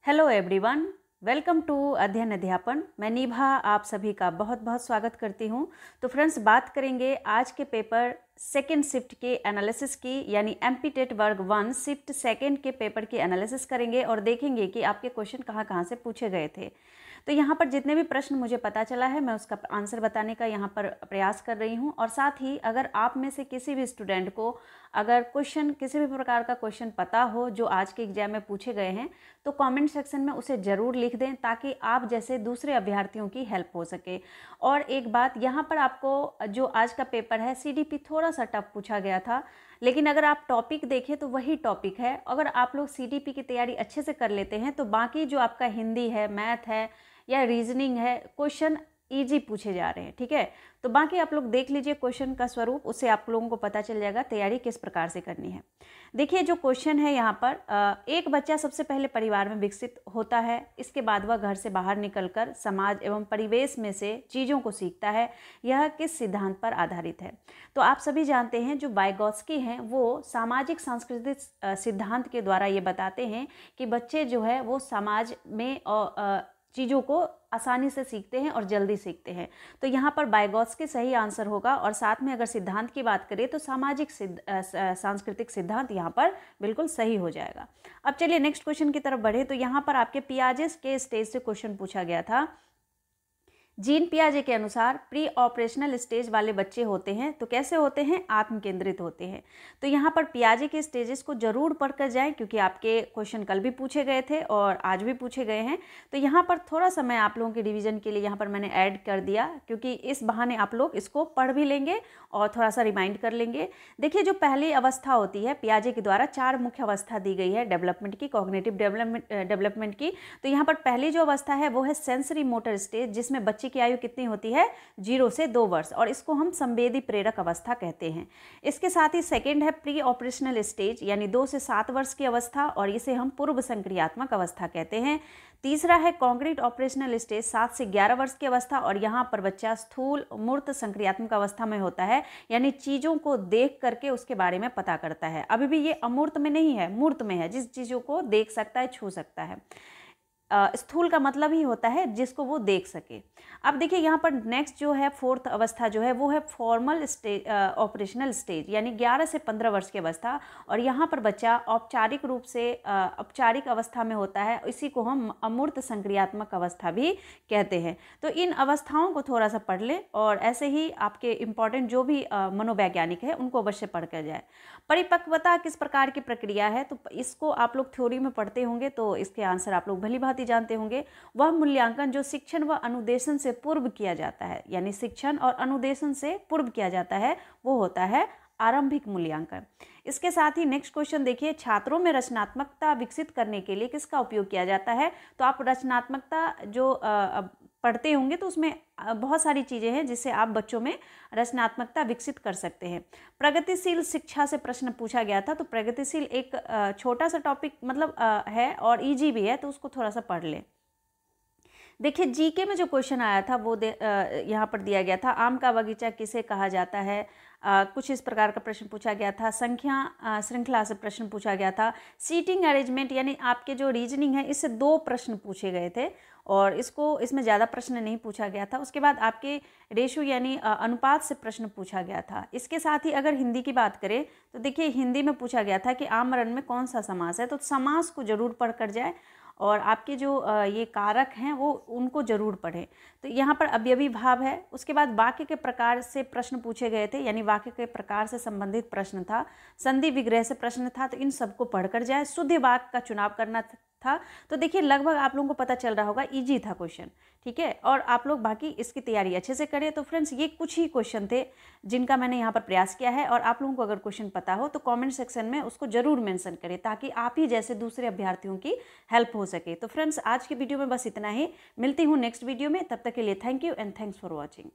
Hello everyone, welcome to अध्ययन अध्यापन। मैं निभा आप सभी का बहुत बहुत स्वागत करती हूं। तो फ्रेंड्स, बात करेंगे आज के पेपर सेकेंड शिफ्ट के एनालिसिस की, यानी एमपी टेट वर्ग 1 शिफ्ट सेकेंड के पेपर की एनालिसिस करेंगे और देखेंगे कि आपके क्वेश्चन कहाँ कहाँ से पूछे गए थे। तो यहाँ पर जितने भी प्रश्न मुझे पता चला है मैं उसका आंसर बताने का यहाँ पर प्रयास कर रही हूँ। और साथ ही अगर आप में से किसी भी स्टूडेंट को अगर क्वेश्चन किसी भी प्रकार का क्वेश्चन पता हो जो आज के एग्जाम में पूछे गए हैं तो कमेंट सेक्शन में उसे ज़रूर लिख दें, ताकि आप जैसे दूसरे अभ्यर्थियों की हेल्प हो सके। और एक बात यहाँ पर, आपको जो आज का पेपर है सीडीपी थोड़ा सा टफ पूछा गया था, लेकिन अगर आप टॉपिक देखें तो वही टॉपिक है। अगर आप लोग सीडीपी की तैयारी अच्छे से कर लेते हैं तो बाकी जो आपका हिंदी है, मैथ है या रीजनिंग है, क्वेश्चन इजी पूछे जा रहे हैं। ठीक है, तो बाकी आप लोग देख लीजिए क्वेश्चन का स्वरूप, उससे आप लोगों को पता चल जाएगा तैयारी किस प्रकार से करनी है। देखिए जो क्वेश्चन है यहाँ पर, एक बच्चा सबसे पहले परिवार में विकसित होता है, इसके बाद वह घर से बाहर निकलकर समाज एवं परिवेश में से चीज़ों को सीखता है। यह किस सिद्धांत पर आधारित है? तो आप सभी जानते हैं जो वाइगोत्स्की हैं वो सामाजिक सांस्कृतिक सिद्धांत के द्वारा ये बताते हैं कि बच्चे जो है वो समाज में चीज़ों को आसानी से सीखते हैं और जल्दी सीखते हैं। तो यहाँ पर वाइगोत्स्की सही आंसर होगा। और साथ में अगर सिद्धांत की बात करें तो सामाजिक सांस्कृतिक सिद्धांत यहाँ पर बिल्कुल सही हो जाएगा। अब चलिए नेक्स्ट क्वेश्चन की तरफ बढ़े। तो यहाँ पर आपके पियाजे के स्टेज से क्वेश्चन पूछा गया था। जीन पियाजे के अनुसार प्री ऑपरेशनल स्टेज वाले बच्चे होते हैं तो कैसे होते हैं? आत्म केंद्रित होते हैं। तो यहाँ पर पियाजे के स्टेजेस को जरूर पढ़कर जाएं, क्योंकि आपके क्वेश्चन कल भी पूछे गए थे और आज भी पूछे गए हैं। तो यहाँ पर थोड़ा सा मैं आप लोगों के रिवीजन के लिए यहाँ पर मैंने ऐड कर दिया, क्योंकि इस बहाने आप लोग इसको पढ़ भी लेंगे और थोड़ा सा रिमाइंड कर लेंगे। देखिए जो पहली अवस्था होती है, पियाजे के द्वारा 4 मुख्य अवस्था दी गई है डेवलपमेंट की, कॉग्निटिव डेवलपमेंट की। तो यहाँ पर पहली जो अवस्था है वो है सेंसरी मोटर स्टेज, जिसमें बच्चे की आयु कितनी होती है? 0 से 2 वर्ष, और इसको हम संवेदी प्रेरक अवस्था कहते हैं। इसके साथ ही सेकंड है प्री ऑपरेशनल स्टेज, यानी 2 से 7 वर्ष की अवस्था, और इसे हम पूर्व संक्रियात्मक अवस्था कहते हैं। तीसरा है कॉन्क्रीट ऑपरेशनल स्टेज, 7 से 11 वर्ष की अवस्था, और यहाँ पर बच्चा स्थूल मूर्त संक्रियात्मक अवस्था में होता है, यानी चीज़ों को देख करके उसके बारे में पता करता है। अभी भी ये अमूर्त में नहीं है, मूर्त में है, जिस चीज़ों को देख सकता है, छू सकता है। स्थूल का मतलब ही होता है जिसको वो देख सके। अब देखिए यहाँ पर नेक्स्ट जो है फोर्थ अवस्था जो है वो है फॉर्मल स्टेज, ऑपरेशनल स्टेज, यानी 11 से 15 वर्ष की अवस्था, और यहाँ पर बच्चा औपचारिक रूप से औपचारिक अवस्था में होता है। इसी को हम अमूर्त संक्रियात्मक अवस्था भी कहते हैं। तो इन अवस्थाओं को थोड़ा सा पढ़ लें, और ऐसे ही आपके इम्पॉर्टेंट जो भी मनोवैज्ञानिक है उनको अवश्य पढ़ कर जाए। परिपक्वता किस प्रकार की प्रक्रिया है? तो इसको आप लोग थ्योरी में पढ़ते होंगे तो इसके आंसर आप लोग भली भांति जानते होंगे। वह मूल्यांकन जो शिक्षण व अनुदेशन से पूर्व किया जाता है, यानी शिक्षण और अनुदेशन से पूर्व किया जाता है, वो होता है आरंभिक मूल्यांकन। इसके साथ ही नेक्स्ट क्वेश्चन देखिए, छात्रों में रचनात्मकता विकसित करने के लिए किसका उपयोग किया जाता है? तो आप रचनात्मकता जो पढ़ते होंगे तो उसमें बहुत सारी चीज़ें हैं जिससे आप बच्चों में रचनात्मकता विकसित कर सकते हैं। प्रगतिशील शिक्षा से प्रश्न पूछा गया था। तो प्रगतिशील एक छोटा सा टॉपिक मतलब है और इजी भी है, तो उसको थोड़ा सा पढ़ लें। देखिए जीके में जो क्वेश्चन आया था वो यहाँ पर दिया गया था, आम का बगीचा किसे कहा जाता है? कुछ इस प्रकार का प्रश्न पूछा गया था। संख्या श्रृंखला से प्रश्न पूछा गया था। सीटिंग अरेंजमेंट, यानी आपके जो रीजनिंग है इससे 2 प्रश्न पूछे गए थे, और इसमें ज़्यादा प्रश्न नहीं पूछा गया था। उसके बाद आपके रेशो यानी अनुपात से प्रश्न पूछा गया था। इसके साथ ही अगर हिंदी की बात करें तो देखिए हिंदी में पूछा गया था कि आमरण में कौन सा समास है? तो समास को जरूर पढ़ कर जाए, और आपके जो ये कारक हैं वो उनको जरूर पढ़ें। तो यहाँ पर अवयवी भाव है। उसके बाद वाक्य के प्रकार से प्रश्न पूछे गए थे, यानी वाक्य के प्रकार से संबंधित प्रश्न था। संधि विग्रह से प्रश्न था, तो इन सबको पढ़कर जाए। शुद्ध वाक्य का चुनाव करना था। तो देखिए लगभग आप लोगों को पता चल रहा होगा, इजी था क्वेश्चन। ठीक है, और आप लोग बाकी इसकी तैयारी अच्छे से करें। तो फ्रेंड्स ये कुछ ही क्वेश्चन थे जिनका मैंने यहाँ पर प्रयास किया है, और आप लोगों को अगर क्वेश्चन पता हो तो कमेंट सेक्शन में उसको जरूर मेंशन करें, ताकि आप ही जैसे दूसरे अभ्यर्थियों की हेल्प हो सके। तो फ्रेंड्स आज की वीडियो में बस इतना ही, मिलती हूँ नेक्स्ट वीडियो में। तब तक के लिए thank you and thanks for watching.